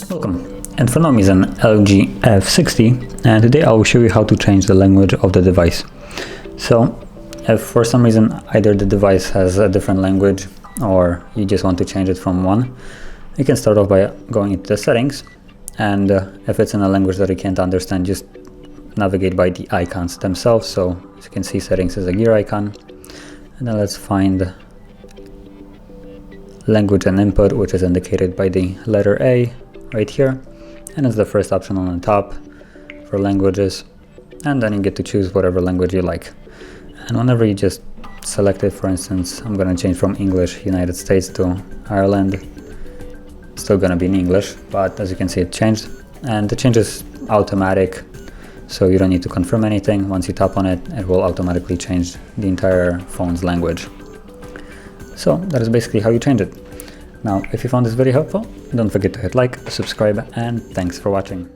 Welcome, in front of me is an LG F60 and today I will show you how to change the language of the device. So if for some reason either the device has a different language or you just want to change it from one, you can start off by going into the settings, and if it's in a language that you can't understand, just navigate by the icons themselves. So as you can see, settings is a gear icon, and then let's find language and input, which is indicated by the letter A right here, and it's the first option on the top for languages, and then you get to choose whatever language you like. And whenever you just select it, for instance, I'm going to change from English United States to Ireland. It's still going to be in English, but as you can see, it changed, and the change is automatic, so you don't need to confirm anything. Once you tap on it, it will automatically change the entire phone's language. So that is basically how you change it. Now, if you found this video helpful, don't forget to hit like, subscribe, and thanks for watching.